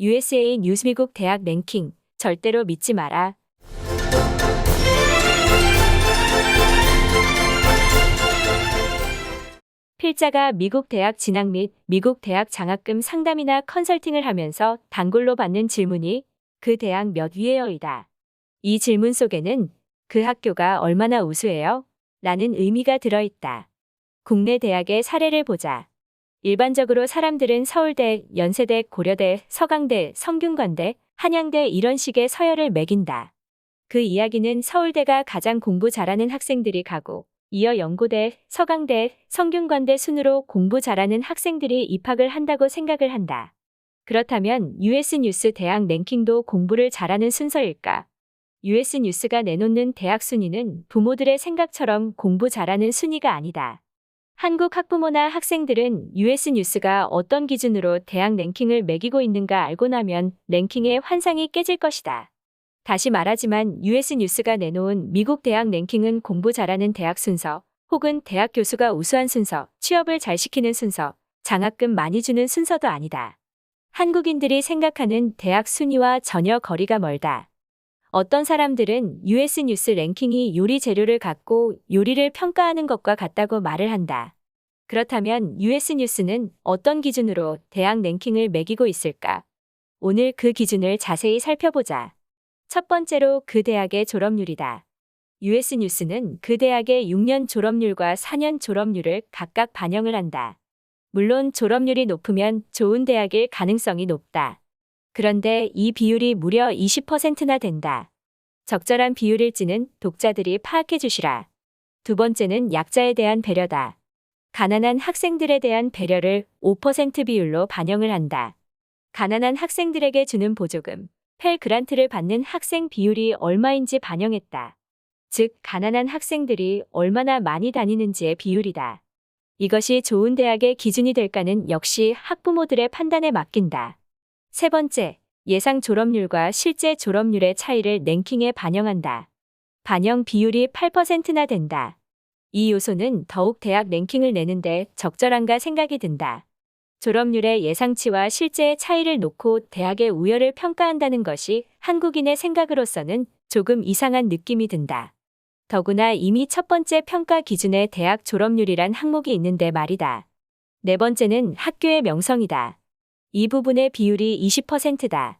USA 뉴스 미국 대학 랭킹 절대로 믿지 마라. 필자가 미국 대학 진학 및 미국 대학 장학금 상담이나 컨설팅을 하면서 단골로 받는 질문이 그 대학 몇 위에요이다. 이 질문 속에는 그 학교가 얼마나 우수해요? 라는 의미가 들어있다. 국내 대학의 사례를 보자. 일반적으로 사람들은 서울대, 연세대, 고려대, 서강대, 성균관대, 한양대 이런 식의 서열을 매긴다. 그 이야기는 서울대가 가장 공부 잘하는 학생들이 가고 이어 연고대, 서강대, 성균관대 순으로 공부 잘하는 학생들이 입학을 한다고 생각을 한다. 그렇다면 US 뉴스 대학 랭킹도 공부를 잘하는 순서일까? US 뉴스가 내놓는 대학 순위는 부모들의 생각처럼 공부 잘하는 순위가 아니다. 한국 학부모나 학생들은 US 뉴스가 어떤 기준으로 대학 랭킹을 매기고 있는가 알고 나면 랭킹의 환상이 깨질 것이다. 다시 말하지만 US 뉴스가 내놓은 미국 대학 랭킹은 공부 잘하는 대학 순서, 혹은 대학 교수가 우수한 순서, 취업을 잘 시키는 순서, 장학금 많이 주는 순서도 아니다. 한국인들이 생각하는 대학 순위와 전혀 거리가 멀다. 어떤 사람들은 US 뉴스 랭킹이 요리 재료를 갖고 요리를 평가하는 것과 같다고 말을 한다. 그렇다면 US 뉴스는 어떤 기준으로 대학 랭킹을 매기고 있을까? 오늘 그 기준을 자세히 살펴보자. 첫 번째로 그 대학의 졸업률이다. US 뉴스는 그 대학의 6년 졸업률과 4년 졸업률을 각각 반영을 한다. 물론 졸업률이 높으면 좋은 대학일 가능성이 높다. 그런데 이 비율이 무려 20%나 된다. 적절한 비율일지는 독자들이 파악해 주시라. 두 번째는 약자에 대한 배려다. 가난한 학생들에 대한 배려를 5% 비율로 반영을 한다. 가난한 학생들에게 주는 보조금, 펠 그란트를 받는 학생 비율이 얼마인지 반영했다. 즉, 가난한 학생들이 얼마나 많이 다니는지의 비율이다. 이것이 좋은 대학의 기준이 될까는 역시 학부모들의 판단에 맡긴다. 세 번째, 예상 졸업률과 실제 졸업률의 차이를 랭킹에 반영한다. 반영 비율이 8%나 된다. 이 요소는 더욱 대학 랭킹을 내는데 적절한가 생각이 든다. 졸업률의 예상치와 실제의 차이를 놓고 대학의 우열을 평가한다는 것이 한국인의 생각으로서는 조금 이상한 느낌이 든다. 더구나 이미 첫 번째 평가 기준에 대학 졸업률이란 항목이 있는데 말이다. 네 번째는 학교의 명성이다. 이 부분의 비율이 20%다.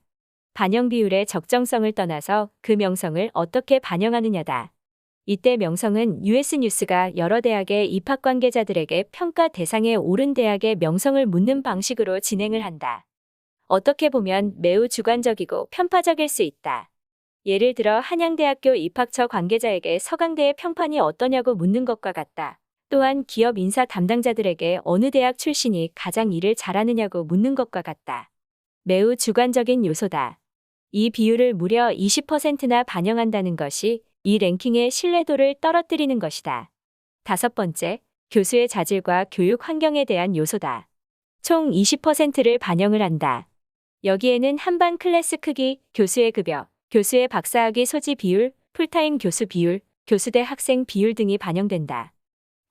반영 비율의 적정성을 떠나서 그 명성을 어떻게 반영하느냐다. 이때 명성은 US 뉴스가 여러 대학의 입학 관계자들에게 평가 대상에 오른 대학의 명성을 묻는 방식으로 진행을 한다. 어떻게 보면 매우 주관적이고 편파적일 수 있다. 예를 들어 한양대학교 입학처 관계자에게 서강대의 평판이 어떠냐고 묻는 것과 같다. 또한 기업 인사 담당자들에게 어느 대학 출신이 가장 일을 잘하느냐고 묻는 것과 같다. 매우 주관적인 요소다. 이 비율을 무려 20%나 반영한다는 것이 이 랭킹의 신뢰도를 떨어뜨리는 것이다. 다섯 번째, 교수의 자질과 교육 환경에 대한 요소다. 총 20%를 반영을 한다. 여기에는 한반 클래스 크기, 교수의 급여, 교수의 박사학위 소지 비율, 풀타임 교수 비율, 교수대 학생 비율 등이 반영된다.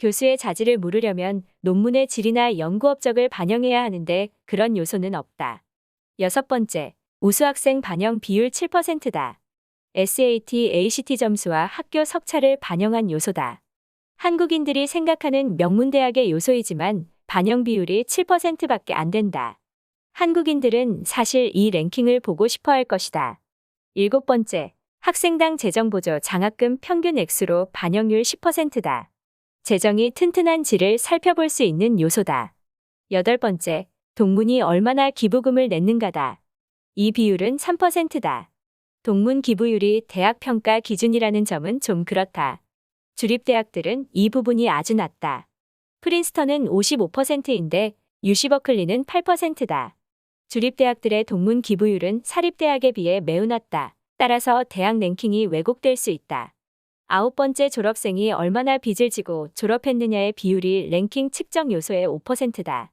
교수의 자질을 물으려면 논문의 질이나 연구 업적을 반영해야 하는데 그런 요소는 없다. 여섯 번째, 우수학생 반영 비율 7%다. SAT, ACT 점수와 학교 석차를 반영한 요소다. 한국인들이 생각하는 명문대학의 요소이지만 반영 비율이 7%밖에 안 된다. 한국인들은 사실 이 랭킹을 보고 싶어 할 것이다. 일곱 번째, 학생당 재정보조 장학금 평균 액수로 반영률 10%다. 재정이 튼튼한지를 살펴볼 수 있는 요소다. 여덟 번째, 동문이 얼마나 기부금을 냈는가다. 이 비율은 3%다. 동문 기부율이 대학 평가 기준이라는 점은 좀 그렇다. 주립대학들은 이 부분이 아주 낮다. 프린스턴은 55%인데 UC 버클리는 8%다. 주립대학들의 동문 기부율은 사립대학에 비해 매우 낮다. 따라서 대학 랭킹이 왜곡될 수 있다. 아홉 번째, 졸업생이 얼마나 빚을 지고 졸업했느냐의 비율이 랭킹 측정 요소의 5%다.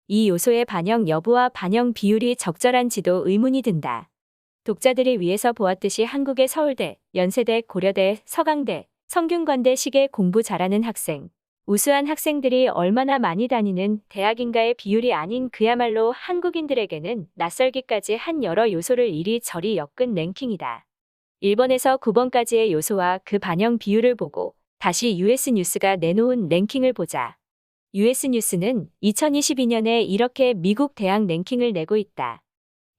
이 요소의 반영 여부와 반영 비율이 적절한지도 의문이 든다. 독자들이 위에서 보았듯이 한국의 서울대, 연세대, 고려대, 서강대, 성균관대 식의 공부 잘하는 학생, 우수한 학생들이 얼마나 많이 다니는 대학인가의 비율이 아닌 그야말로 한국인들에게는 낯설기까지 한 여러 요소를 이리저리 엮은 랭킹이다. 1번에서 9번까지의 요소와 그 반영 비율을 보고 다시 US 뉴스가 내놓은 랭킹을 보자. US 뉴스는 2022년에 이렇게 미국 대학 랭킹을 내고 있다.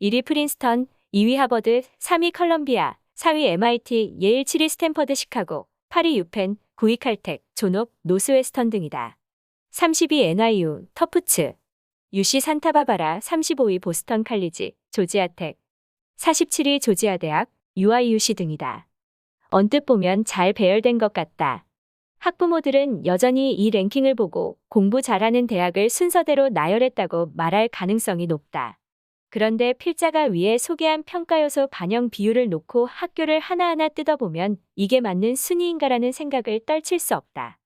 1위 프린스턴, 2위 하버드, 3위 컬럼비아, 4위 MIT, 예일, 7위 스탠퍼드, 시카고, 8위 유펜, 9위 칼텍, 존옵, 노스웨스턴 등이다. 30위 NYU, 터프츠, UC 산타바바라, 35위 보스턴 칼리지, 조지아텍, 47위 조지아 대학, UIUC 등이다. 언뜻 보면 잘 배열된 것 같다. 학부모들은 여전히 이 랭킹을 보고 공부 잘하는 대학을 순서대로 나열했다고 말할 가능성이 높다. 그런데 필자가 위에 소개한 평가 요소 반영 비율을 놓고 학교를 하나하나 뜯어보면 이게 맞는 순위인가라는 생각을 떨칠 수 없다.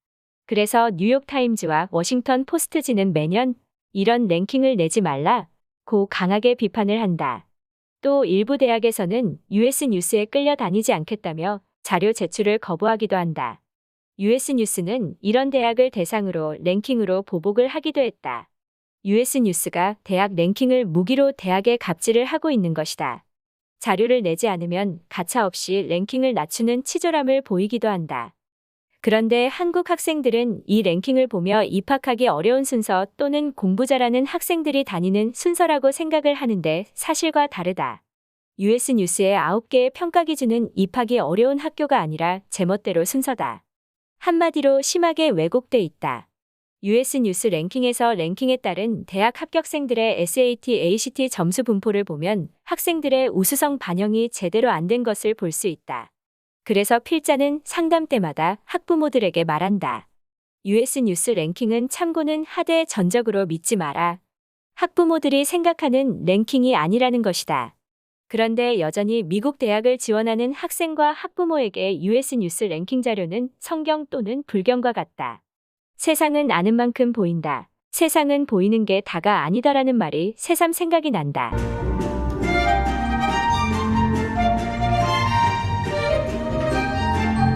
그래서 뉴욕타임즈와 워싱턴 포스트지는 매년 이런 랭킹을 내지 말라고 강하게 비판을 한다. 또 일부 대학에서는 US 뉴스에 끌려다니지 않겠다며 자료 제출을 거부하기도 한다. US 뉴스는 이런 대학을 대상으로 랭킹으로 보복을 하기도 했다. US 뉴스가 대학 랭킹을 무기로 대학에 갑질을 하고 있는 것이다. 자료를 내지 않으면 가차없이 랭킹을 낮추는 치졸함을 보이기도 한다. 그런데 한국 학생들은 이 랭킹을 보며 입학하기 어려운 순서 또는 공부 잘하는 학생들이 다니는 순서라고 생각을 하는데 사실과 다르다. US 뉴스의 9개의 평가 기준은 입학이 어려운 학교가 아니라 제멋대로 순서다. 한마디로 심하게 왜곡돼 있다. US 뉴스 랭킹에서 랭킹에 따른 대학 합격생들의 SAT, ACT 점수 분포를 보면 학생들의 우수성 반영이 제대로 안 된 것을 볼 수 있다. 그래서 필자는 상담 때마다 학부모들에게 말한다. US 뉴스 랭킹은 참고는 하되 전적으로 믿지 마라. 학부모들이 생각하는 랭킹이 아니라는 것이다. 그런데 여전히 미국 대학을 지원하는 학생과 학부모에게 US 뉴스 랭킹 자료는 성경 또는 불경과 같다. 세상은 아는 만큼 보인다. 세상은 보이는 게 다가 아니다라는 말이 새삼 생각이 난다.